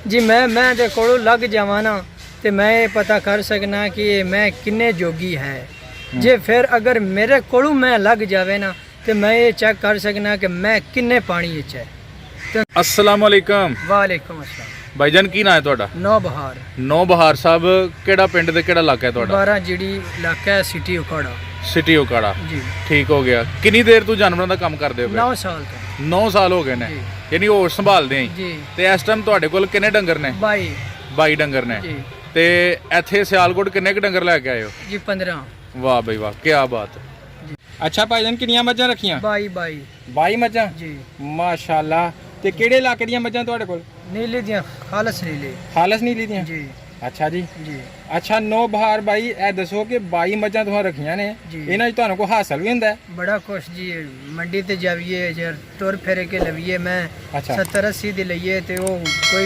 जी मैं दे कोलों लग जावां ना ते मैं ये पता कर सकना कि मैं किन्ने जोगी है। जे फिर अगर मेरे कोलों मैं लग जावे ना ते मैं ये चेक कर सकना कि मैं किन्ने पानी विच है। अस्सलाम वालेकुम वालेकुम अस्सलाम। भाईजान की ना है ਤੁਹਾਡਾ? नौबहार नौबहार साहब ਕਿਹੜਾ ਪਿੰਡ ਤੇ ਕਿਹੜਾ ਇਲਾਕਾ ਹੈ ਤੁਹਾਡਾ? 12 जिड़ी इलाका है सिटी उकाड़ा ਸਿਟੀ ਉਕਾੜਾ। जी। ਠੀਕ ਹੋ ਗਿਆ। ਕਿੰਨੀ ਦੇਰ ਤੋਂ ਜਾਨਵਰਾਂ ਦਾ ਕੰਮ ਕਰਦੇ ਹੋ? 9 साल तो 9 ਸਾਲ ਹੋ ਗਏ ਨੇ। जी ਯਾਨੀ ਹੋਰ ਸੰਭਾਲਦੇ ਆਂ जी। ਤੇ ਇਸ ਟਾਈਮ ਤੁਹਾਡੇ ਕੋਲ ਕਿੰਨੇ ਡੰਗਰ ਨੇ? 22 ਡੰਗਰ ਨੇ। जी ਤੇ ਇੱਥੇ ਸਿਆਲਕੋਟ ਕਿੰਨੇ ਕੁ ਡੰਗਰ ਲੈ ਕੇ ਆਏ ਹੋ? जी 15 ਵਾਹ ਬਈ ਵਾਹ, ਕੀ ਬਾਤ। ਅੱਛਾ ਭਾਈਜਾਨ ਕਿੰਨੀਆਂ ਮੱਝਾਂ ਰੱਖੀਆਂ? 22 22 ਮੱਝਾਂ। जी। ਮਾਸ਼ਾਅੱਲਾ। ਤੇ ਕਿਹੜੇ ਇਲਾਕੇ ਦੀਆਂ ਮੱਝਾਂ ਤੁਹਾਡੇ ਕੋਲ? नीले दियाँ खालस नीले। ਖਾਲਸ ਨੀਲੀ ਦੀਆਂ। जी ਅੱਛਾ ਜੀ। जी ਅੱਛਾ ਨੌਬਹਾਰ ਬਾਈ ਇਹ ਦੱਸੋ ਕਿ 22 ਮੱਝਾਂ ਤੁਸੀਂ ਰੱਖੀਆਂ ਨੇ, ਜੀ। ਇਹਨਾਂ 'ਚ ਤੁਹਾਨੂੰ ਕੋਈ ਹਾਸਲ ਵੀ ਹੁੰਦਾ ਹੈ? बड़ा खुश जी मंडी ते जाइए जर तुर फेरे के लविए मैं अच्छा। 70-80 दी लईए ते वो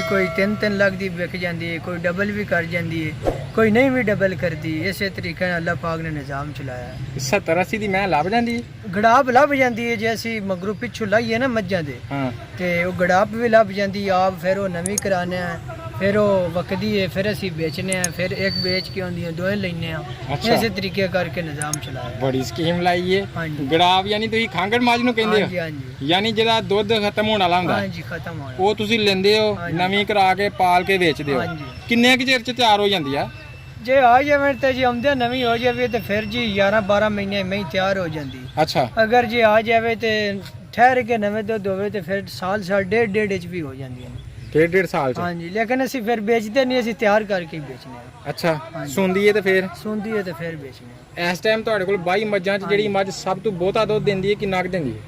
कोई 3-3 लाख दी बिक जाती है, कोई डबल भी कर जाती है, कोई नहीं भी डबल कर दी। इसे तरीके नाल अल्लाह पाक ने निज़ाम चलाया है। 70-80 ਦੀ ਮੈਂ ਲੱਭ ਜਾਂਦੀ? गड़ाप लभ जाती है जैसी मगरू पिछू लाइए ना मज्जां दे ਹਾਂ। ते वो गड़ाप भी लभ जाती आप फिर वो नवी कराने हैं, फिर वो वकदी है, फिर असी बेचने हैं, फिर एक बेच के आंदी दोए लेने हैं। अच्छा। इसे तरीके करके निज़ाम चलाया। ਬੜੀ ਸਕੀਮ ਲਾਈ ਏ। ਹਾਂਜੀ। ਗੜਾਵ ਯਾਨੀ ਤੁਸੀਂ ਖਾਂਗੜ ਮਾਝ ਨੂੰ ਕਹਿੰਦੇ हाँ जी ਹੋ? हाँ जी ਯਾਨੀ ਜਿਹੜਾ ਦੁੱਧ ਖਤਮ ਹੋਣ ਵਾਲਾ ਹੁੰਦਾ हाँ जी खत्म हो ਉਹ ਤੁਸੀਂ ਲੈਂਦੇ ਹੋ, ਹਾਂਜੀ। ਨਵੀਂ ਕਰਾ ਕੇ ਪਾਲ ਕੇ ਵੇਚਦੇ ਹੋ। ਹਾਂਜੀ। ਕਿੰਨੇ ਕੁ ਚਿਰ 'ਚ ਤਿਆਰ ਹੋ ਜਾਂਦੀ ਆ? जे आ जावे तो जी आमदे नवी हो जावे तो फिर जी 11-12 महीने में ही तैयार हो जाती। ਅੱਛਾ। अगर जी आ जावे तो ठहर के नवे दुध होवे तो फिर साल डेढ़ भी हो जाती है। ਡੇਢ ਸਾਲ 'ਚ। हाँ जी लेकिन असी फिर बेचते नहीं, असी तैयार करके ही बेचने हैं। ਅੱਛਾ। ਹਾਂਜੀ। ਸੁੰਦੀ ਏ ਤੇ ਫਿਰ सुनती है तो फिर बेचने हैं। ਇਸ ਟਾਈਮ ਤੁਹਾਡੇ ਕੋਲ 22 ਮੱਝਾਂ 'ਚ ਜਿਹੜੀ ਮੱਝ ਸਭ ਤੋਂ ਬਹੁਤਾ ਦੁੱਧ ਦਿੰਦੀ ਹੈ ਕਿੰਨਾ ਕੁ ਦਿੰਦੀ ਹੈ?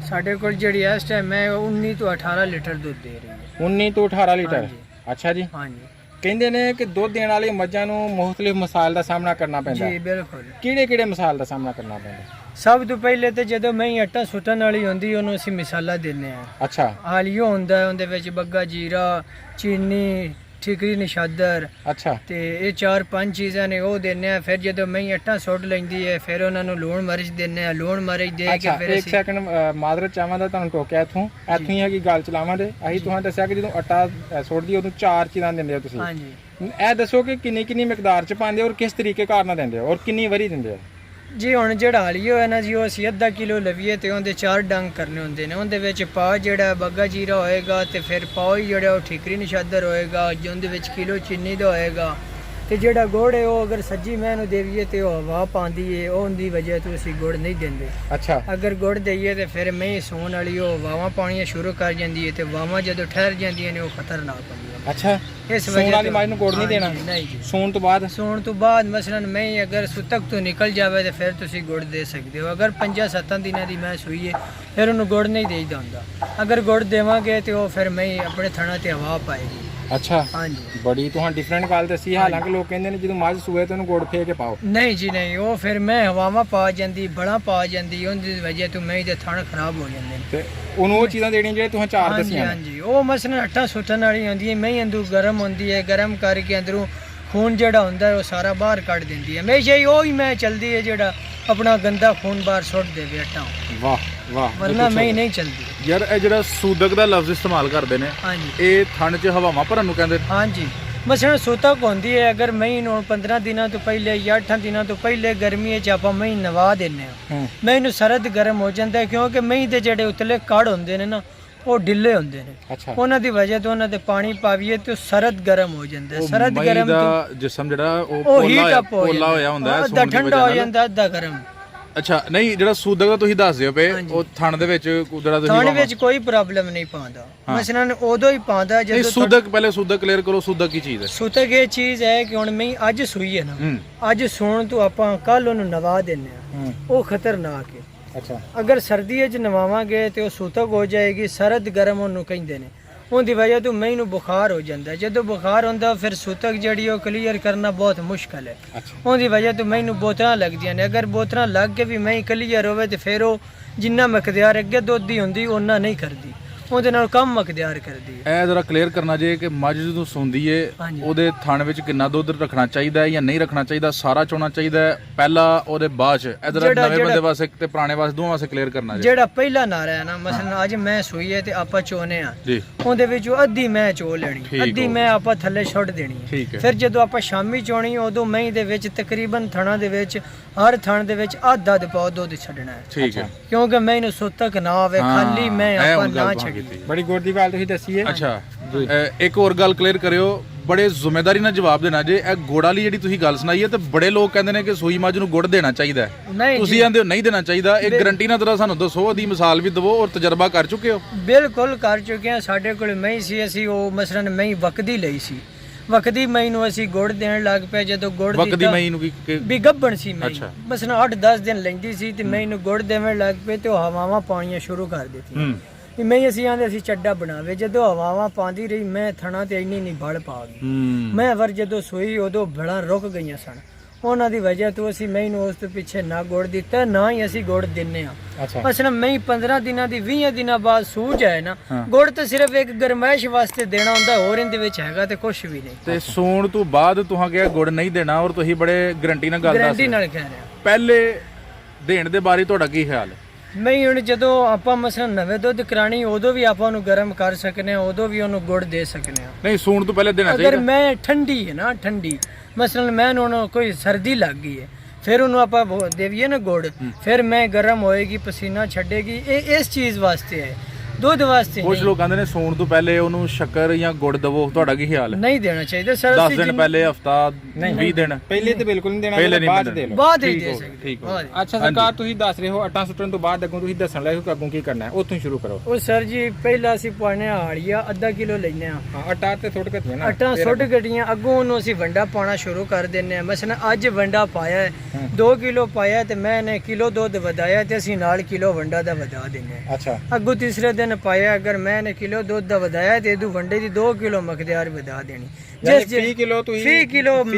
साढ़े को जी इस टाइम मैं 19 तो 18 लीटर दूध दे रही है। 19 ਤੋਂ 18 ਲੀਟਰ। ਹਾਂਜੀ। ਅੱਛਾ ਜੀ। हाँ जी ਕਹਿੰਦੇ ਨੇ ਕਿ ਦੁੱਧ ਦੇਣ ਵਾਲੀ ਮੱਝਾਂ ਨੂੰ ਮੁxtਲਿਫ ਮਸਾਇਲ ਦਾ ਸਾਹਮਣਾ ਕਰਨਾ ਪੈਂਦਾ जी ਹੈ। बिल्कुल। ਕਿਹੜੇ ਮਸਾਇਲ ਦਾ ਸਾਹਮਣਾ ਕਰਨਾ ਪੈਂਦਾ? सब तो पहले तो जो मैं आटा सुटन वाली होंगी उन्होंने असी मिसाला देने हैं। ਅੱਛਾ। हालियो होंदा है उनदे विच बग्गा जीरा चीनी ठीकरी निशादर ਅੱਛਾ। ते ये 4-5 चीज़ां ने वो देने हैं। फिर जो मैं आटा सुट लैंदी है फिर उन्होंने लूण मरच देने हैं। लूण मरच दे के ਅੱਛਾ फिर ਇੱਕ ਸੈਕਿੰਡ ਮਾਦਰਤ ਚਾਹਾਂ ਦਾ ਤੁਹਾਨੂੰ ਟੋਕਿਆ ਇੱਥੋਂ ਹੀ ਹੈਗੀ ਗੱਲ ਚਲਾਵਾਂ ਦੇ। ਅਸੀਂ ਤੁਹਾਨੂੰ ਦੱਸਿਆ ਕਿ ਜਦੋਂ ਆਟਾ ਸੁੱਟਦੀ ਉਦੋਂ 4 ਚੀਜ਼ਾਂ ਦਿੰਦੇ ਹੋ ਤੁਸੀਂ। हाँ जी ਇਹ ਦੱਸੋ ਕਿ ਕਿੰਨੀ ਮਿਕਦਾਰ ਚ ਪਾਉਂਦੇ ਹੋ ਔਰ ਕਿਸ ਤਰੀਕੇ ਕਾਰ ਨਾਲ ਦਿੰਦੇ ਹੋ ਔਰ ਕਿੰਨੀ ਵਾਰੀ ਦਿੰਦੇ ਹੋ? जी हुण जेड़ा हालियो है ना जी वो असी अद्धा किलो लवीए ते उहदे 4 डंग करने होंदे ने। उहदे विच पा जेड़ा बग्गा जीरा होएगा ते फिर पाओ ही जेड़ा वो ठीकरी निशादर होएगा, जो उहदे विच किलो चीनी दा होएगा ते जेड़ा गुड़ है वो अगर सज्जी मैनू देवीए ते वो हवा पांदी है, वो उनदी वजह तो असी गुड़ नहीं देंदे। ਅੱਛਾ। अगर गुड़ देइए तो फिर मैं सोन वाली वो वावां पानियां शुरू कर जाती है तो वावां जदों ठहर जांदियां ने वो खतरनाक होंदियां। ਅੱਛਾ। इस ਸੂਣ वजह ਵਾਲੀ तो- ਮੱਝ ਨੂੰ ਗੁੜ ਨਹੀਂ हाँ ਦੇਣਾ? जी, नहीं जी। ਸੂਣ ਤੋਂ ਬਾਅਦ? ਸੌਣ ਤੋਂ ਬਾਅਦ ਮਸਲਨ ਮੈਂ ਅਗਰ ਸੁਤਕ ਤੋਂ ਨਿਕਲ ਜਾਵੇ ਤੇ ਫਿਰ ਤੁਸੀਂ ਗੁੜ ਦੇ ਸਕਦੇ ਹੋ। ਅਗਰ 5-7 ਦਿਨਾਂ ਦੀ ਮੈਂ ਸੂਈ ਹੈ ਫਿਰ ਉਹਨੂੰ ਗੁੜ ਨਹੀਂ ਦੇਈਦਾ ਹੁੰਦਾ। ਅਗਰ ਗੁੜ ਦੇਵਾਂਗੇ ਤੇ ਉਹ ਫਿਰ ਮੈਂ ਆਪਣੇ ਥਣਾ ਤੇ ਹਵਾ ਪਾਏਗੀ। ਅੱਛਾ। ਹਾਂਜੀ ਬੜੀ ਤੁਹਾਨੂੰ ਡਿਫਰੈਂਟ ਗੱਲ ਦੱਸੀ। ਹਾਲਾਂਕਿ ਲੋਕ ਕਹਿੰਦੇ ਨੇ ਜਦੋਂ ਮੱਝ ਸੂਏ ਤੇ ਉਹਨੂੰ ਗੁੜ ਫੇਰ ਕੇ ਪਾਓ। ਨਹੀਂ ਜੀ ਨਹੀਂ, ਉਹ ਫਿਰ ਮੈਂ ਹਵਾਵਾਂ ਪਾ ਜਾਂਦੀ, ਬੜਾ ਪਾ ਜਾਂਦੀ, ਉਹਦੀ ਵਜ੍ਹਾ ਤੋਂ ਮੈਂ ਦੇ ਥਣ ਖਰਾਬ ਹੋ ਜਾਂਦੇ ਨੇ। ਤੇ ਉਹਨੂੰ ਉਹ ਚੀਜ਼ਾਂ ਦੇਣੀਆਂ ਜਿਹੜੇ ਤੁਸੀਂ 4 ਹਾਂਜੀ ਦੱਸੀਆਂ ਨੇ। ਹਾਂਜੀ ਉਹ ਮਸਲਨ ਅੱਟਾ ਸੁੱਟਣ ਵਾਲੀ ਹੁੰਦੀ ਹੈ। ਮੈਂ ਅੰਦਰੋਂ ਗਰਮ ਹੁੰਦੀ ਹੈ, ਗਰਮ ਕਰਕੇ ਅੰਦਰੋਂ ਖੂਨ ਜਿਹੜਾ ਹੁੰਦਾ ਉਹ ਸਾਰਾ ਬਾਹਰ ਕੱਢ ਦਿੰਦੀ ਹੈ। ਹਮੇਸ਼ਾ ਹੀ ਉਹ ਹੀ ਮੈਂ ਚਲਦੀ ਹੈ ਜਿਹੜਾ ਆਪਣਾ ਗੰਦਾ ਖੂਨ ਬਾਹਰ ਸੁੱਟ ਦੇਵੇ ਅੱਟਾ, ਵਾਹ ਵਾਹ। ਵਰਨਾ ਮੈਂ ਨਹੀਂ ਚਲਦੀ। ਯਾਰ ਇਹ ਜਿਹੜਾ ਸੂਦਕ ਦਾ ਲਫ਼ਜ਼ ਇਸਤੇਮਾਲ ਕਰਦੇ ਨੇ ਹਾਂਜੀ ਇਹ ਠੰਡ 'ਚ ਹਵਾਵਾਂ ਭਰਨ ਨੂੰ ਕਹਿੰਦੇ ਨੇ। ਹਾਂਜੀ ਮਸਲਨ ਸੁਤਕ ਹੁੰਦੀ ਹੈ ਅਗਰ ਮੈਂ ਨੂੰ 15 ਦਿਨਾਂ ਤੋਂ ਪਹਿਲੇ ਜਾਂ 8 ਦਿਨਾਂ ਤੋਂ ਪਹਿਲੇ ਗਰਮੀ 'ਚ ਆਪਾਂ ਮੈਂ ਨਵਾ ਦਿੰਨੇ ਆ। ਮੈਂ ਨੂੰ ਸਰਦ ਗਰਮ ਹੋ ਜਾਂਦਾ ਕਿਉਂਕਿ ਮੈਂ ਦੇ ਜਿਹੜੇ ਉਤਲੇ ਕੜ ਹੁੰਦੇ ਨੇ ਨਾ ਉਹ ਢਿੱਲੇ ਹੁੰਦੇ ਨੇ। ਅੱਛਾ। ਉਹਨਾਂ ਦੀ ਵਜ੍ਹਾ ਤੋਂ ਉਹਨਾਂ ਤੇ ਪਾਣੀ ਪਾਵੀਏ ਤੇ ਉਹ ਸਰਦ ਗਰਮ ਹੋ ਜਾਂਦਾ ਹੈ। ਸਰਦ ਮਈ ਗਰਮ ਦਾ ਤੋਂ ਜਿਸਮ ਜਿਹੜਾ ਉਹ ਉਹ ਹੀਟ ਅਪ ਹੋ ਪੋਲਾ ਹੋਇਆ ਹੁੰਦਾ ਹੈ ਅੱਧਾ ਸੌਣ ਦੀ ਠੰਡਾ ਵਜ੍ਹਾ ਹੋ ਨਾਲ। ਜਾਂਦਾ ਅੱਧਾ ਗਰਮ। ਅੱਛਾ ਨਹੀਂ ਜਿਹੜਾ ਸੂਦਕ ਦਾ ਤੁਸੀਂ ਦੱਸਦੇ ਹੋ ਪਏ ਹਾਂਜੀ। ਉਹ ਥਣ ਦੇ ਵਿੱਚ ਜਿਹੜਾ ਤੁਸੀਂ ਥਾਣੇ ਵਿੱਚ ਕੋਈ ਪ੍ਰੋਬਲਮ ਨਹੀਂ ਪਾਉਂਦਾ। ਮਸਲਨ ਉਦੋਂ ਹੀ ਪਾਉਂਦਾ ਨਹੀਂ ਜਦੋਂ ਸੂਦਕ ਪਹਿਲੇ ਸੂਦਕ ਕਲੀਅਰ ਕਰੋ। ਸੂਦਕ ਕੀ ਚੀਜ਼ ਹੈ? ਸੁਤਕ ਇਹ ਚੀਜ਼ ਹੈ ਕਿ ਹੁਣ ਮੈਂ ਅੱਜ ਸੂਈ ਹੈ ਨਾ, ਅੱਜ ਸੌਣ ਤੋਂ ਆਪਾਂ ਕੱਲ ਉਹਨੂੰ ਨਵਾ ਦਿੰਨੇ ਆ, ਉਹ ਖਤਰਨਾਕ ਹੈ। ਅੱਛਾ। ਅਗਰ ਸਰਦੀ 'ਚ ਨਵਾਵਾਂਗੇ ਤੇ ਉਹ ਸੁਤਕ ਹੋ ਜਾਏਗੀ। ਸਰਦ ਗਰਮ ਉਹਨੂੰ ਕਹਿੰਦੇ ਨੇ। ਉਹਦੀ ਵਜ੍ਹਾ ਤੋਂ ਮੈਨੂੰ ਬੁਖਾਰ ਹੋ ਜਾਂਦਾ। ਜਦੋਂ ਬੁਖਾਰ ਹੁੰਦਾ ਫਿਰ ਸੁਤਕ ਜਿਹੜੀ ਉਹ ਕਲੀਅਰ ਕਰਨਾ ਬਹੁਤ ਮੁਸ਼ਕਲ ਹੈ। ਉਹਦੀ ਵਜ੍ਹਾ ਤੋਂ ਮੈਨੂੰ ਬੋਤਲਾਂ ਲੱਗਦੀਆਂ ਨੇ। ਅਗਰ ਬੋਤਲਾਂ ਲੱਗ ਕੇ ਵੀ ਮੈਂ ਕਲੀਅਰ ਹੋਵੇ ਤੇ ਫਿਰ ਉਹ ਜਿੰਨਾ ਮਕਦਾਰ ਅੱਗੇ ਦੁੱਧ ਦੀ ਹੁੰਦੀ ਉਹਨਾਂ ਨਹੀਂ ਕਰਦੀ। ਉਹਦੇ ਨਾਲ ਕੰਮ ਮਕਦਿਆਰ ਕਰਦੀ ਹੈ। ਇਹ ਜ਼ਰਾ ਕਲੀਅਰ ਕਰਨਾ ਜੇ ਕਿ ਮੱਝ ਜਦੋਂ ਸੌਂਦੀ ਏ ਹਾਂਜੀ। ਉਹਦੇ ਥਣ ਵਿੱਚ ਕਿੰਨਾ ਦੁੱਧ ਰੱਖਣਾ ਚਾਹੀਦਾ ਹੈ ਜਾਂ ਨਹੀਂ ਰੱਖਣਾ ਚਾਹੀਦਾ, ਸਾਰਾ ਚੋਣਾ ਚਾਹੀਦਾ ਹੈ ਪਹਿਲਾਂ ਉਹਦੇ ਬਾਅਦ ਚ? ਇਹ ਜ਼ਰਾ ਨਵੇਂ ਬੰਦੇ ਵਾਸਤੇ ਤੇ ਪੁਰਾਣੇ ਵਾਸਤੇ ਦੋਵਾਂ ਵਾਸਤੇ ਕਲੀਅਰ ਕਰਨਾ ਜੇ। ਜਿਹੜਾ ਪਹਿਲਾ ਨਾਰਾ ਹੈ ਨਾ, ਮਸਲਨ ਅੱਜ ਮੈਂ ਸੂਈ ਹੈ ਤੇ ਆਪਾਂ ਚੋਨੇ ਆ ਜੀ, ਉਹਦੇ ਵਿੱਚੋਂ ਅੱਧੀ ਮੈਂ ਚੋ ਲੈਣੀ, ਠੀਕ ਅੱਧੀ ਹੋ ਮੈਂ ਆਪਾਂ ਥੱਲੇ ਛੱਡ ਦੇਣੀ ਹੈ। ਠੀਕ ਹੈ। ਫਿਰ ਜਦੋਂ ਆਪਾਂ ਸ਼ਾਮੀ ਚੋਣੀ ਉਦੋਂ ਮਹੀਂ ਦੇ ਵਿੱਚ ਤਕਰੀਬਨ ਥਣਾ ਦੇ ਵਿੱਚ ਹਰ ਥਣ ਦੇ ਵਿੱਚ ਅੱਧ ਅੱਧ ਪਾਉ ਦੁੱਧ ਛੱਡਣਾ ਹੈ, ਠੀਕ ਹੈ। ਕਿਉਂਕਿ ਮੈਂ ਇਹਨੂੰ ਸੁੱਤਕ ਨਾ ਆਵੇ, ਖਾਲੀ ਮੈਂ ਇਹ ਆਪਾਂ ਹੁਣ ਗੱਲ ਨਾ ਤੁਸੀਂ ਛੱਡੀ। ਕੀਤੀ। ਬੜੀ ਗੌਰ ਦੀ ਗੱਲ ਤੁਸੀਂ ਦੱਸੀ ਹੈ। ਅੱਛਾ, ਇੱਕ ਹੋਰ ਗੱਲ ਕਲੀਅਰ ਕਰਿਓ, ਬੜੇ ਜ਼ਿੰਮੇਵਾਰੀ ਨਾਲ ਜਵਾਬ ਦੇਣਾ ਜੇ। ਇਹ ਗੁੜ ਵਾਲੀ ਜਿਹੜੀ ਤੁਸੀਂ ਗੱਲ ਸੁਣਾਈ ਹੈ ਤੇ ਬੜੇ ਲੋਕ ਕਹਿੰਦੇ ਨੇ ਕਿ ਸੂਈ ਮੱਝ ਨੂੰ ਗੁੜ ਦੇਣਾ ਚਾਹੀਦਾ ਹੈ, ਨਹੀਂ ਤੁਸੀਂ ਕਹਿੰਦੇ ਹੋ ਨਹੀਂ ਦੇਣਾ ਚਾਹੀਦਾ। ਇਹ ਗਰੰਟੀ ਨਾਲ ਜ਼ਰਾ ਸਾਨੂੰ ਦੱਸੋ, ਉਹਦੀ ਮਿਸਾਲ ਵੀ ਦਿਵੋ ਔਰ ਤਜਰਬਾ ਕਰ ਚੁੱਕੇ ਹੋ? ਬਿਲਕੁਲ ਕਰ ਚੁੱਕੇ ਹਾਂ। ਸਾਡੇ ਕੋਲ ਮਹੀਂ ਸੀ, ਅਸੀਂ ਉਹ ਮਸਲਨ ਮਹੀਂ ਵਕਦੀ ਲਈ ਸੀ, ਵਕਦੀ ਮਹੀਂ ਨੂੰ ਅਸੀਂ ਗੁੜ ਦੇਣ ਲੱਗ ਪਏ। ਜਦੋਂ ਗੁੜ ਵਕਦੀ ਮਈ ਨੂੰ ਵੀ ਗੱਭਣ ਸੀ ਮਹੀਂ, ਅੱਛਾ। ਮਸਲਨ 8-10 ਦਿਨ ਲੈਂਦੀ ਸੀ ਤੇ ਮਹੀਂ ਨੂੰ ਗੁੜ ਦੇਣ ਲੱਗ ਪਏ ਤੇ ਉਹ ਹਵਾਵਾਂ ਪਾਉਣੀਆਂ ਸ਼ੁਰੂ ਕਰ ਦਿੱਤੀਆਂ। ਮੈਂ ਅਸੀਂ ਆਂਦੇ ਅਸੀਂ ਚੱਡਾ ਬਣਾਵੇ, ਜਦੋਂ ਹਵਾਵਾਂ ਪਾਉਂਦੀ ਰਹੀ ਮੈਂ ਥਣਾ ਤੇ ਇੰਨੀ ਨਹੀਂ ਬਲ ਪਾ ਗਈ। ਮੈਂ ਵਰ ਜਦੋਂ ਸੋਈ ਉਦੋਂ ਬੜਾ ਰੁਕ ਗਈਆਂ ਸਨ। ਉਹਨਾਂ ਦੀ ਵਜ੍ਹਾ ਤੋਂ ਅਸੀਂ ਮੈਂ ਨੂੰ ਉਸ ਤੋਂ ਪਿੱਛੇ ਨਾ ਗੁੜ ਦਿੱਤਾ, ਨਾ ਹੀ ਅਸੀਂ ਗੁੜ ਦਿੰਨੇ ਆ। ਅਸਲ ਮੈਂ 15 ਦਿਨਾਂ ਦੀ 20 ਦਿਨਾਂ ਬਾਅਦ ਸੂਝ ਆਏ ਨਾ, ਗੁੜ ਤਾਂ ਸਿਰਫ ਇੱਕ ਗਰਮੈਸ਼ ਵਾਸਤੇ ਦੇਣਾ ਹੁੰਦਾ, ਹੋਰ ਇਹਦੇ ਵਿੱਚ ਹੈਗਾ ਤੇ ਕੁਝ ਵੀ ਨਹੀਂ। ਤੇ ਸੂਣ ਤੋਂ ਬਾਅਦ ਤੁਹਾਂ ਕਿਹਾ ਗੁੜ ਨਹੀਂ ਦੇਣਾ ਔਰ ਤੁਸੀਂ ਬੜੇ ਗਰੰਟੀ ਨਾਲ ਗੱਲ ਦੱਸ ਗਰੰਟੀ ਨਾਲ ਕਹਿ ਰਿਹਾ। ਪਹਿਲੇ ਦੇਣ ਦੇ ਬਾਰੇ ਤੁਹਾਡਾ ਕੀ ਖਿਆਲ ਹੈ? ਮੈਂ ਹੁਣ ਜਦੋਂ ਆਪਾਂ ਮਸਲਨ ਨਵੇਂ ਦੁੱਧ ਕਰਾਣੀ ਉਦੋਂ ਵੀ ਆਪਾਂ ਉਹਨੂੰ ਗਰਮ ਕਰ ਸਕਨੇ ਆ, ਉਦੋਂ ਵੀ ਉਹਨੂੰ ਗੁੜ ਦੇ ਸਕਨੇ ਆ। ਨਹੀਂ, ਸੂਣ ਤੋਂ ਪਹਿਲੇ ਦੇਣਾ ਅਗਰ ਚਾਹੀਦਾ। ਮੈਂ ਠੰਡੀ ਹੈ ਨਾ, ਠੰਡੀ ਮਸਲਨ ਮੈਂ ਉਹਨੂੰ ਕੋਈ ਸਰਦੀ ਲੱਗ ਗਈ ਹੈ, ਫਿਰ ਉਹਨੂੰ ਆਪਾਂ ਦੇਵੀਏ ਨਾ ਗੁੜ, ਫਿਰ ਮੈਂ ਗਰਮ ਹੋਏਗੀ, ਪਸੀਨਾ ਛੱਡੇਗੀ। ਇਹ ਇਸ ਚੀਜ਼ ਵਾਸਤੇ ਹੈ, ਦੁੱਧ ਵਾਸਤੇ ਕੁਝ ਲੋਕ ਕਹਿੰਦੇ ਨੇ ਸੂਣ ਤੋਂ ਪਹਿਲੇ ਉਹਨੂੰ ਸ਼ੱਕਰ ਜਾਂ ਗੁੜ ਦਵੋ, ਤੁਹਾਡਾ ਕੀ ਖਿਆਲ ਹੈ? ਨਹੀਂ ਦੇਣਾ ਚਾਹੀਦਾ। 10 ਦਿਨ ਪਹਿਲੇ, ਹਫਤਾ, 20 ਦਿਨ ਪਹਿਲੇ ਤੇ ਬਿਲਕੁਲ ਨਹੀਂ ਦੇਣਾ, ਪਹਿਲੇ ਨਹੀਂ ਬਾਅਦ ਦੇ ਲਓ। ਬਾਅਦ ਹੀ ਦੇ ਸਕਦੇ। ਠੀਕ ਹੋ। ਅੱਛਾ ਸਰਕਾਰ, ਤੁਸੀਂ ਦੱਸ ਰਹੇ ਹੋ ਆਟਾ ਸੁੱਟਣ ਤੋਂ ਬਾਅਦ ਅੱਗੋਂ ਤੁਸੀਂ ਦੱਸਣ ਲੱਗੇ ਕਿ ਅੱਗੋਂ ਕੀ ਕਰਨਾ ਹੈ, ਉੱਥੋਂ ਸ਼ੁਰੂ ਕਰੋ। ਉਹ ਸਰ ਜੀ ਪਹਿਲਾਂ ਅਸੀਂ ਪਾਣੇ ਹਾੜੀਆ ਅੱਧਾ ਕਿਲੋ ਲੈਨੇ ਆ, ਹਾਂ ਆਟਾ ਤੇ ਸੁੱਟ ਕੇ ਨਾ ਆਟਾ ਸੁੱਟ ਗੱਡੀਆਂ, ਅੱਗੋਂ ਉਹਨੂੰ ਅਸੀਂ ਵੰਡਾ ਪਾਉਣਾ ਸ਼ੁਰੂ ਕਰ ਦਿੰਨੇ ਆ। ਮਸਲਨ ਅੱਜ ਵੰਡਾ ਪਾਇਆ ਹੈ 2 ਕਿਲੋ ਪਾਇਆ ਤੇ ਮੈਂ ਨੇ ਕਿਲੋ ਦੁੱਧ ਵਧਾਇਆ ਤੇ ਅਸੀਂ ਨਾਲ ਕਿਲੋ ਵੰਡਾ ਦਾ ਵਧਾ ਦਿੰਨੇ ਆ। ਅੱਛਾ, ਅੱਗੋਂ ਤੀਸਰੇ ਦਿਨ ਪਾਇਆ, ਅਗਰ ਮੈਂ ਨੇ ਕਿਲੋ ਦੁੱਧ ਦਾ ਵਧਾਇਆ ਤੇ ਇਹਦੂ ਵੰਡੇ ਦੀ 2 ਕਿਲੋ ਮਕਦਿਆਰ ਵਧਾ ਦੇਣੀ। ਜਿਸ 30 ਕਿਲੋ ਤੁਸੀਂ 30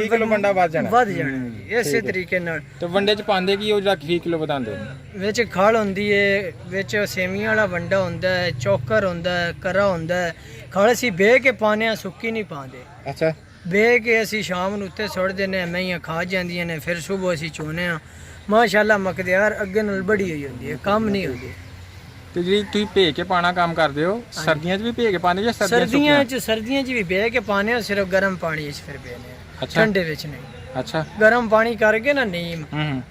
ਕਿਲੋ ਵੰਡਾ ਵੱਧ ਜਾਣਾ ਜੀ, ਇਸੇ ਤਰੀਕੇ ਨਾਲ। ਤੇ ਵੰਡੇ ਚ ਪਾਉਂਦੇ ਕੀ ਉਹ ਜਿਹੜਾ 30 ਕਿਲੋ ਵਧਾਉਂਦੇ? ਵਿੱਚ ਖਲ ਹੁੰਦੀ ਏ, ਵਿੱਚ ਸੇਮੀਆਂ ਵਾਲਾ ਵੰਡਾ ਹੁੰਦਾ ਹੈ, ਚੋਕਰ ਹੁੰਦਾ ਹੈ, ਕਰਾ ਹੁੰਦਾ ਹੈ। ਖਲ ਅਸੀਂ ਬੇ ਕੇ ਪਾਉਂਦੇ ਆ, ਸੁੱਕੀ ਨਹੀਂ ਪਾਉਂਦੇ। ਅੱਛਾ, ਬੇ ਕੇ ਅਸੀਂ ਸ਼ਾਮ ਨੂੰ ਉੱਤੇ ਸੁੱਟ ਦਿੰਦੇ ਆ, ਮਈਆਂ ਖਾ ਜਾਂਦੀਆਂ ਨੇ, ਫਿਰ ਸਵੇਰ ਅਸੀਂ ਚੋਨੇ ਆ। ਮਾਸ਼ਾਅੱਲਾ ਮਕਦਿਆਰ ਅੱਗੇ ਨਾਲ ਬੜੀ ਹੋਈ ਹੁੰਦੀ ਹੈ, ਕੰਮ ਨਹੀਂ ਹੁੰਦੀ। ਤੇ ਜਿਹੜੀ ਤੁਸੀਂ ਭੇ ਕੇ ਪਾਣਾ ਕੰਮ ਕਰਦੇ ਹੋ, ਸਰਦੀਆਂ 'ਚ ਵੀ ਭੇ ਕੇ ਪਾਉਂਦੇ ਜਾਂ ਸਰਦੀਆਂ 'ਚ ਵੀ ਬੇ ਕੇ ਪਾਣੇ ਆ, ਸਿਰਫ ਗਰਮ ਪਾਣੀ 'ਚ ਫਿਰ ਬੇਨੇ ਆ, ਠੰਡੇ ਵਿੱਚ ਨਹੀਂ। ਅੱਛਾ, ਗਰਮ ਪਾਣੀ ਕਰਕੇ ਨਾ ਨੀਮ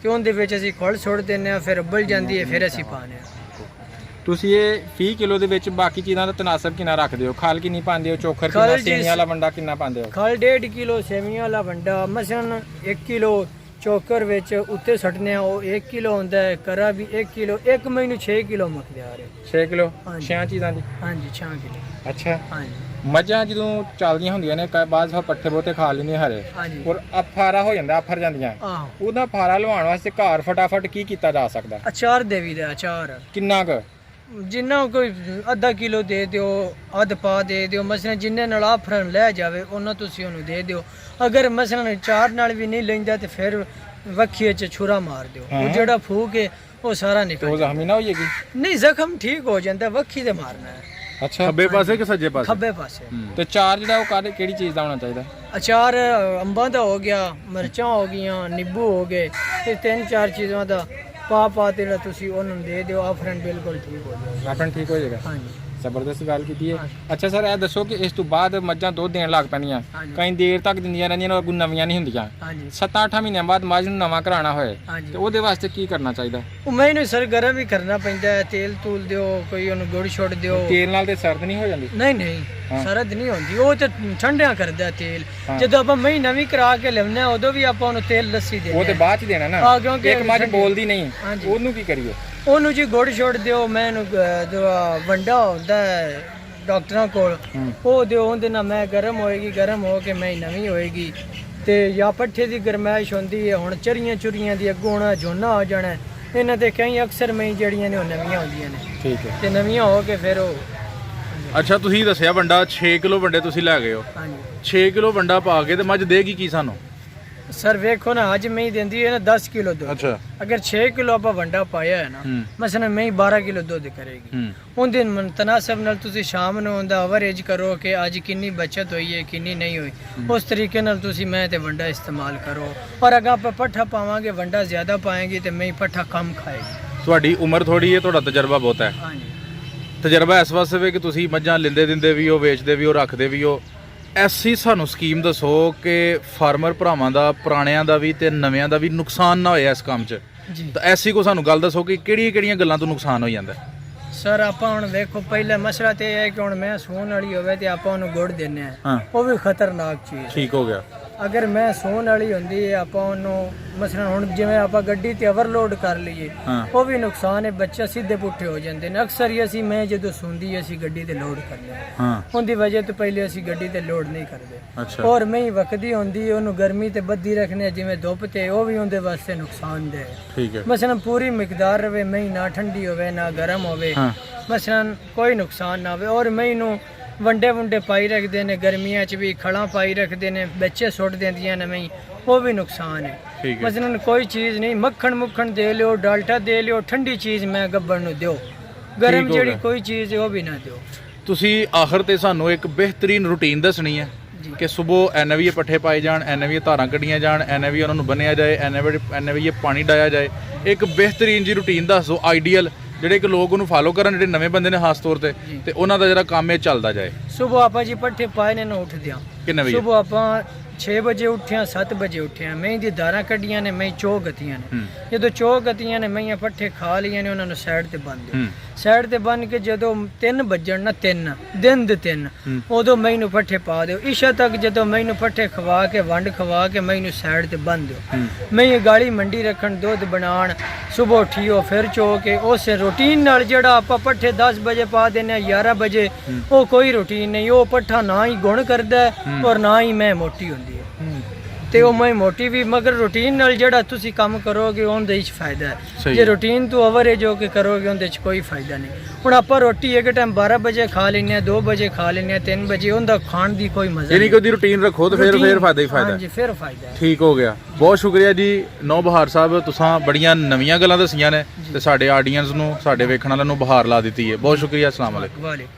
ਤੇ ਉਹਦੇ ਵਿੱਚ ਅਸੀਂ ਖੁੱਲ ਸੁੱਟ ਦਿੰਨੇ ਆ, ਫਿਰ ਉਬਲ ਜਾਂਦੀ ਹੈ, ਫਿਰ ਅਸੀਂ ਪਾਣੇ ਆ। ਤੁਸੀਂ ਇਹ 30 ਕਿਲੋ ਦੇ ਵਿੱਚ ਬਾਕੀ ਚੀਜ਼ਾਂ ਦਾ ਤਨਾਸਬ ਕਿੰਨਾ ਰੱਖਦੇ ਹੋ? ਖਲ ਕਿੰਨੀ ਪਾਉਂਦੇ ਹੋ? ਚੋਖਰ ਕਿੰਨਾ, ਸੇਮੀਆਂ ਵਾਲਾ ਵੰਡਾ ਕਿੰਨਾ ਪਾਉਂਦੇ ਹੋ? ਖਲ 1.5 ਕਿਲੋ, ਸੇਮੀਆਂ ਵਾਲਾ ਵੰਡਾ ਮਸਲਨ 1 ਕਿਲੋ ਚੋਕਰ ਵਿੱਚ ਉੱਤੇ ਸੱਟਨੇ ਆ, ਉਹ 1 ਕਿਲੋ ਹੁੰਦਾ ਹੈ। ਕਰਾ ਵੀ 1 ਕਿਲੋ, ਇੱਕ ਮੈਨੂੰ 6 ਕਿਲੋ ਮਕਦਿਆਰ ਹੈ। 6 ਕਿਲੋ, ਹਾਂਜੀ। 6 ਚੀਜ਼ਾਂ ਦੀ? ਹਾਂਜੀ 6 ਕਿਲੋ। ਅੱਛਾ, ਹਾਂਜੀ। ਮੱਝਾਂ ਜਦੋਂ ਚੱਲਦੀਆਂ ਹੁੰਦੀਆਂ ਨੇ ਬਾਅਦ ਵਿੱਚ ਪੱਠੇ ਬਹੁਤੇ ਖਾ ਲੈਂਦੀਆਂ ਹਰੇ, ਹਾਂਜੀ। ਔਰ ਅਫਾਰਾ ਹੋ ਜਾਂਦਾ, ਅਫਰ ਜਾਂਦੀਆਂ, ਆਹੋ, ਉਹਦਾ ਫਾਰਾ ਲਵਾਉਣ ਵਾਸਤੇ ਘਰ ਫਟਾਫਟ ਕੀ ਕੀਤਾ ਜਾ ਸਕਦਾ? ਅਚਾਰ ਦੇਵੀ ਦਾ ਅਚਾਰ ਕਿੰਨਾ ਕੁ? ਜਿੰਨਾ ਕੋਈ ਅੱਧਾ ਕਿਲੋ ਦੇ ਦਿਓ, ਅੱਧ ਪਾ ਦੇ ਦਿਓ। ਮਸਲਨ ਜਿੰਨੇ ਨਾਲ ਆਫਰਨ ਲੈ ਜਾਵੇ ਉਹਨਾਂ ਤੁਸੀਂ ਉਹਨੂੰ ਦੇ ਦਿਓ। ਅਗਰ ਮਸਲਨ ਚਾਰ ਨਾਲ ਵੀ ਨਹੀਂ ਲੈਂਦਾ ਤੇ ਫਿਰ ਵੱਖੀਏ 'ਚ ਛੁਰਾ ਮਾਰ ਦਿਓ, ਉਹ ਜਿਹੜਾ ਫੂਕ ਹੈ ਉਹ ਸਾਰਾ ਨਿਕਲ ਉਹ ਜ਼ਖਮੀ ਨਾ ਹੋ ਜਾਏਗੀ? ਨਹੀਂ, ਜ਼ਖਮ ਠੀਕ ਹੋ ਜਾਂਦਾ, ਵੱਖੀ ਤੇ ਮਾਰਨਾ ਹੈ। ਅੱਛਾ, ਖੱਬੇ ਪਾਸੇ ਕਿ ਸੱਜੇ ਪਾਸੇ? ਖੱਬੇ ਪਾਸੇ। ਤੇ ਚਾਰ ਜਿਹੜਾ ਉਹ ਕਿਹੜੀ ਚੀਜ਼ ਦਾ ਹੋਣਾ ਚਾਹੀਦਾ? ਅਚਾਰ ਅੰਬਾਂ ਦਾ ਹੋ ਗਿਆ, ਮਿਰਚਾਂ ਹੋ ਗਈਆਂ, ਨਿੰਬੂ ਹੋ ਗਏ, ਇਹ 3-4 ਚੀਜ਼ਾਂ ਦਾ ਪਾ ਤੇ ਤੁਸੀਂ ਉਹਨੂੰ ਦੇ ਦਿਓ, ਆਫਰਨ ਬਿਲਕੁਲ ਠੀਕ ਹੋ ਜਾਏਗਾ। ਆਫਰਨ ਠੀਕ ਹੋ ਜਾਏਗਾ? ਹਾਂਜੀ, ਜ਼ਬਰਦਸਤ ਗੱਲ ਕੀਤੀ ਹੈ। ਅੱਛਾ ਸਰ, ਇਹ ਦੱਸੋ ਕਿ ਇਸ ਤੋਂ ਬਾਅਦ ਮੱਝਾਂ ਦੁੱਧ ਦੇਣ ਲੱਗ ਪੈਂਦੀਆਂ, ਕਈ ਦੇਰ ਤੱਕ ਦਿੰਦੀਆਂ ਰਹਿੰਦੀਆਂ ਨੇ, ਅੱਗੋਂ ਨਵੀਆਂ ਨਹੀਂ ਹੁੰਦੀਆਂ। 7-8 ਮਹੀਨਿਆਂ ਬਾਅਦ ਮੱਝ ਨੂੰ ਨਵਾਂ ਕਰਾਉਣਾ ਹੋਏ ਤੇ ਉਹਦੇ ਵਾਸਤੇ ਕੀ ਕਰਨਾ ਚਾਹੀਦਾ? ਉਹ ਮੈਨੂੰ ਸਰ ਗਰਮ ਵੀ ਕਰਨਾ ਪੈਂਦਾ ਹੈ, ਤੇਲ ਤੂਲ ਦਿਓ, ਕੋਈ ਉਹਨੂੰ ਗੁੜ ਛੋੜ ਦਿਓ। ਤੇਲ ਨਾਲ ਤੇ ਸਰਦ ਨਹੀਂ ਹੋ ਜਾਂਦੀ? ਨਹੀਂ, ਸਰਦ ਨਹੀਂ ਹੁੰਦੀ, ਉਹ ਤੇ ਠੰਡਿਆਂ ਕਰਦਾ ਤੇਲ। ਜਦੋਂ ਆਪਾਂ ਮਹੀਂ ਨਵੀਂ ਕਰਾ ਕੇ ਲਿਆਉਂਦੇ ਆ ਉਦੋਂ ਵੀ ਆਪਾਂ ਉਹਨੂੰ ਤੇਲ ਲੱਸੀ ਦੇ, ਉਹ ਤੇ ਬਾਅਦ ਚ ਦੇਣਾ ਨਾ, ਕਿਉਂਕਿ ਇੱਕ ਮੱਝ ਬੋਲਦੀ ਨਹੀਂ, ਉਹਨੂੰ ਕੀ ਕਰੀਏ? ਉਹਨੂੰ ਜੀ ਗੁੜ ਛੋੜ ਦਿਓ। ਮੈਨੂੰ ਜੋ ਵੰਡਾ ਹੁੰਦਾ ਹੈ ਡਾਕਟਰਾਂ ਕੋਲ, ਉਹ ਦਿਓ, ਉਹਦੇ ਨਾਲ ਮੈਂ ਗਰਮ ਹੋਏਗੀ, ਗਰਮ ਹੋ ਕੇ ਮੈਂ ਨਵੀਂ ਹੋਏਗੀ। ਤੇ ਜਾਂ ਪੱਠੇ ਦੀ ਗਰਮੈਸ਼ ਹੁੰਦੀ ਹੈ, ਹੁਣ ਚਰੀਆਂ ਚੁਰੀਆਂ ਦੀ ਅੱਗੋਂ ਹੋਣਾ, ਝੋਨਾ ਹੋ ਜਾਣਾ, ਇਹਨਾਂ ਤੇ ਕਈ ਅਕਸਰ ਮੈਂ ਜਿਹੜੀਆਂ ਨੇ ਉਹ ਨਵੀਆਂ ਹੁੰਦੀਆਂ ਨੇ। ਠੀਕ ਹੈ। ਤੇ ਨਵੀਆਂ ਹੋ ਕੇ ਫਿਰ ਉਹ ਅੱਛਾ, ਤੁਸੀਂ ਦੱਸਿਆ ਵੰਡਾ 6 ਕਿਲੋ ਵੰਡੇ ਤੁਸੀਂ ਲੈ ਗਏ ਹੋ। ਹਾਂਜੀ, 6 ਕਿਲੋ ਵੰਡਾ ਪਾ ਕੇ ਤੇ ਮੱਝ ਦੇਗੀ ਕੀ ਸਾਨੂੰ? ਸਰ ਵੇਖੋ ਨਾ ਅੱਜ ਮੈਂ ਦਿੰਦੀ ਹੈ ਨਾ 10 ਕਿਲੋ ਦੁੱਧ। ਅੱਛਾ। ਅਗਰ 6 ਕਿਲੋ ਆਪਾਂ ਵੰਡਾ ਪਾਇਆ ਹੈ ਨਾ ਮਸਲਨ ਮੈਂ 12 ਕਿਲੋ ਦੁੱਧ ਕਰੇਗੀ। ਉਹਦੇ ਮੁਤਨਾਸਬ ਨਾਲ ਤੁਸੀਂ ਸ਼ਾਮ ਨੂੰ ਉਹਦਾ ਐਵਰੇਜ ਕਰੋ ਕਿ ਅੱਜ ਕਿੰਨੀ ਬਚਤ ਹੋਈ ਹੈ ਕਿੰਨੀ ਨਹੀਂ ਹੋਈ, ਉਸ ਤਰੀਕੇ ਨਾਲ ਤੁਸੀਂ ਮੈਂ ਤੇ ਵੰਡਾ ਇਸਤੇਮਾਲ ਕਰੋ। ਔਰ ਅਗਰ ਆਪਾਂ ਪੱਠਾ ਪਾਵਾਂਗੇ ਵੰਡਾ ਜ਼ਿਆਦਾ ਪਾਏਗੀ ਤੇ ਮੈਂ ਪੱਠਾ ਕਮ ਖਾਏਗੀ। ਤੁਹਾਡੀ ਉਮਰ ਥੋੜੀ ਹੈ, ਤੁਹਾਡਾ ਤਜਰਬਾ ਬਹੁਤ ਹੈ। ਹਾਂਜੀ ਤਜਰਬਾ ਇਸ ਵਾਸਤੇ ਵੀ ਕਿ ਤੁਸੀਂ ਮੱਝਾਂ ਲੈਂਦੇ ਦਿੰਦੇ ਵੀ ਹੋ, ਵੇਚਦੇ ਵੀ ਹੋ, ਰੱਖਦੇ ਵੀ ਹੋ। ਐਸੀ ਸਾਨੂੰ ਸਕੀਮ ਦੱਸੋ ਕਿ ਫਾਰਮਰ ਭਰਾਵਾਂ ਦਾ, ਪੁਰਾਣਿਆਂ ਦਾ ਵੀ ਤੇ ਨਵਿਆਂ ਦਾ ਵੀ ਨੁਕਸਾਨ ਨਾ ਹੋਏ ਇਸ ਕੰਮ 'ਚ। ਜੀ ਤਾਂ ਐਸੀ ਕੋ ਸਾਨੂੰ ਗੱਲ ਦੱਸੋ ਕਿ ਕਿਹੜੀਆਂ ਗੱਲਾਂ ਤੋਂ ਨੁਕਸਾਨ ਹੋ ਜਾਂਦਾ। ਸਰ ਆਪਾਂ ਹੁਣ ਵੇਖੋ ਪਹਿਲਾ ਮਸਲਾ ਤੇ ਇਹ ਹੈ ਕਿ ਹੁਣ ਮੈਂ ਸੂਣ ਵਾਲੀ ਹੋਵੇ ਤੇ ਆਪਾਂ ਉਹਨੂੰ ਗੁੜ ਦਿੰਨੇ ਆ, ਹਾਂ ਉਹ ਵੀ ਖਤਰਨਾਕ ਚੀਜ਼। ਠੀਕ ਹੋ ਗਿਆ। ਅਗਰ ਮੈਂ ਸੂਣ ਵਾਲੀ ਹੁੰਦੀ ਹੈ ਆਪਾਂ ਉਹਨੂੰ ਮਸਲਨ ਹੁਣ ਜਿਵੇਂ ਆਪਾਂ ਗੱਡੀ ਤੇ ਓਵਰਲੋਡ ਕਰ ਲਈਏ ਉਹ ਵੀ ਨੁਕਸਾਨ ਹੈ, ਬੱਚਾ ਸਿੱਧੇ ਪੁੱਠੇ ਹੋ ਜਾਂਦੇ ਨੇ। ਅਕਸਰ ਹੀ ਅਸੀਂ ਮੈਂ ਜਦੋਂ ਸੁਣਦੀ ਅਸੀਂ ਗੱਡੀ ਤੇ ਲੋਡ ਕਰਨੇ ਹਾਂ ਉਹਦੀ ਵਜ੍ਹਾ ਤੋਂ ਪਹਿਲੇ ਅਸੀਂ ਗੱਡੀ ਤੇ ਲੋਡ ਨਹੀਂ ਕਰਦੇ। ਅੱਛਾ। ਔਰ ਮੈਂ ਵਕਦੀ ਹੁੰਦੀ ਉਹਨੂੰ ਗਰਮੀ ਤੇ ਬੱਦੀ ਰੱਖਨੇ ਜਿਵੇਂ ਧੁੱਪ ਤੇ, ਉਹ ਵੀ ਉਹਦੇ ਵਾਸਤੇ ਨੁਕਸਾਨਦੇਹ ਹੈ। ਠੀਕ ਹੈ। ਮਸਲਨ ਪੂਰੀ ਮਿਕਦਾਰ ਰਵੇ, ਮੈਂ ਨਾ ਠੰਡੀ ਹੋਵੇ ਨਾ ਗਰਮ ਹੋਵੇ, ਮਸਲਨ ਕੋਈ ਨੁਕਸਾਨ ਨਾ ਹੋਵੇ। ਔਰ ਮੈਂ ਨੂੰ ਵੰਡੇ ਪਾਈ ਰੱਖਦੇ ਨੇ, ਗਰਮੀਆਂ 'ਚ ਵੀ ਖੜਾਂ ਪਾਈ ਰੱਖਦੇ ਨੇ, ਬੱਚੇ ਸੁੱਟ ਦਿੰਦੀਆਂ ਨੇ ਮੈਂ, ਉਹ ਵੀ ਨੁਕਸਾਨ ਹੈ। ਮਸਲਨ ਕੋਈ ਚੀਜ਼ ਨਹੀਂ, ਮੱਖਣ ਦੇ ਲਿਓ, ਡਾਲਟਾ ਦੇ ਲਿਓ, ਠੰਡੀ ਚੀਜ਼ ਮੈਂ ਗੱਬਰ ਨੂੰ ਦਿਓ, ਗਰਮ ਜਿਹੜੀ ਕੋਈ ਚੀਜ਼ ਹੈ ਉਹ ਵੀ ਨਾ ਦਿਓ। ਤੁਸੀਂ ਆਖਰ ਤੇ ਸਾਨੂੰ ਇੱਕ ਬਿਹਤਰੀਨ ਰੂਟੀਨ ਦੱਸਣੀ ਹੈ ਕਿ ਸਵੇਰ ਐਨਵੀਏ ਪੱਠੇ ਪਾਏ ਜਾਣ, ਐਨਵੀਏ ਧਾਰਾਂ ਕੱਢੀਆਂ ਜਾਣ, ਐਨਵੀਏ ਉਹਨਾਂ ਨੂੰ ਬੰਨਿਆ ਜਾਏ, ਐਨਵੀਏ ਪਾਣੀ ਡਾਇਆ ਜਾਏ। ਇੱਕ ਬਿਹਤਰੀਨ ਜੀ ਰੂਟੀਨ ਦੱਸੋ ਆਈਡੀਅਲ, ਜਿਹੜੇ ਕਿ ਲੋਕ ਉਹਨੂੰ ਫਾਲੋ ਕਰਨ, ਜਿਹੜੇ ਨਵੇਂ ਬੰਦੇ ਨੇ ਖਾਸ ਤੌਰ ਤੇ ਉਹਨਾਂ ਦਾ ਜਿਹੜਾ ਕੰਮ ਇਹ ਚੱਲਦਾ ਜਾਏ। ਸਵੇਰ ਆਪਾਂ ਜੀ ਪੱਠੇ ਪਾਏ ਨੇ ਨਾ ਉੱਠਦੇ ਆ ਕਿੰਨੇ ਵਜੇ? ਸਵੇਰ ਆਪਾਂ 6 ਵਜੇ ਉੱਠਿਆ, 7 ਵਜੇ ਉੱਠਿਆ, ਮੈਂ ਦੀ ਧਾਰਾਂ ਕੱਢੀਆਂ ਨੇ, ਮੈਂ ਚੋ ਗਤੀਆਂ ਨੇ। ਜਦੋਂ ਚੋ ਗਤੀਆਂ ਨੇ ਮੈਂ ਪੱਠੇ ਖਾ ਲਈਆਂ ਨੇ, ਉਹਨਾਂ ਨੂੰ ਸਾਈਡ ਤੇ ਬੰਨ ਦਿਓ। ਸਾਈਡ ਤੇ ਬੰਨ ਕੇ ਜਦੋਂ 3 ਵੱਜਣ ਨਾ 3 ਦਿਨ ਦੇ 3 ਉਦੋਂ ਮੈਨੂੰ ਪੱਠੇ ਪਾ ਦਿਓ। ਇਸ਼ਾ ਤੱਕ ਜਦੋਂ ਮੈਨੂੰ ਪੱਠੇ ਖਵਾ ਕੇ ਵੰਡ ਖਵਾ ਕੇ ਮੈਨੂੰ ਸਾਈਡ ਤੇ ਬੰਨ ਦਿਓ। ਮੈਂ ਇਹ ਗਾਲੀ ਮੰਡੀ ਰੱਖਣ, ਦੁੱਧ ਬਣਾਉਣ, ਸਵੇਰ ਉੱਠੀਓ ਫਿਰ ਚੋ ਕੇ ਉਸੇ ਰੂਟੀਨ ਨਾਲ ਜਿਹੜਾ ਆਪਾਂ ਪੱਠੇ 10 ਵਜੇ ਪਾ ਦਿੰਦੇ ਆ 11 ਵਜੇ, ਉਹ ਕੋਈ ਰੂਟੀਨ ਨਹੀਂ। ਉਹ ਪੱਠਾ ਨਾ ਹੀ ਗੁਣ ਕਰਦਾ ਔਰ ਨਾ ਹੀ ਮੈਂ ਮੋਟੀ ਹੁੰਦੀ ਹੈ ਤੇ ਉਹ ਮੈਂ ਮੋਟੀ ਵੀ, ਮਗਰ ਰੂਟੀਨ ਨਾਲ ਜਿਹੜਾ ਤੁਸੀਂ ਕੰਮ ਕਰੋਗੇ ਉਹਦੇ ਵਿੱਚ ਫਾਇਦਾ ਹੈ। ਜੇ ਰੂਟੀਨ ਤੋਂ ਐਵਰੇਜ ਹੋ ਕੇ ਕਰੋਗੇ ਉਹਦੇ ਵਿੱਚ ਕੋਈ ਫਾਇਦਾ ਨਹੀਂ। ਹੁਣ ਆਪਾਂ ਰੋਟੀ ਇੱਕ ਟਾਈਮ 12 ਵਜੇ ਖਾ ਲੈਂਦੇ ਆ, 2 ਵਜੇ ਖਾ ਲੈਂਦੇ ਆ, 3 ਵਜੇ, ਉਹਦਾ ਖਾਣ ਦੀ ਕੋਈ ਮਜ਼ਾ ਨਹੀਂ। ਕੋਈ ਰੂਟੀਨ ਰੱਖੋ ਤਾਂ ਫਿਰ ਫਾਇਦਾ ਹੀ ਫਾਇਦਾ। ਹਾਂਜੀ ਫਿਰ ਫਾਇਦਾ ਹੈ। ਠੀਕ ਹੋ ਗਿਆ। ਬਹੁਤ ਸ਼ੁਕਰੀਆ ਜੀ ਨੌਬਹਾਰ ਸਾਹਿਬ, ਤੁਸੀਂ ਬੜੀਆਂ ਨਵੀਆਂ ਗੱਲਾਂ ਦੱਸੀਆਂ ਨੇ ਤੇ ਸਾਡੇ ਆਡੀਅנס ਨੂੰ, ਸਾਡੇ ਵੇਖਣ ਵਾਲਿਆਂ ਨੂੰ ਬਹਾਰ ਲਾ ਦਿੱਤੀ ਹੈ। ਬਹੁਤ ਸ਼ੁਕਰੀਆ। ਅਸਲਾਮ ਵਾਲੇਕੁਮ।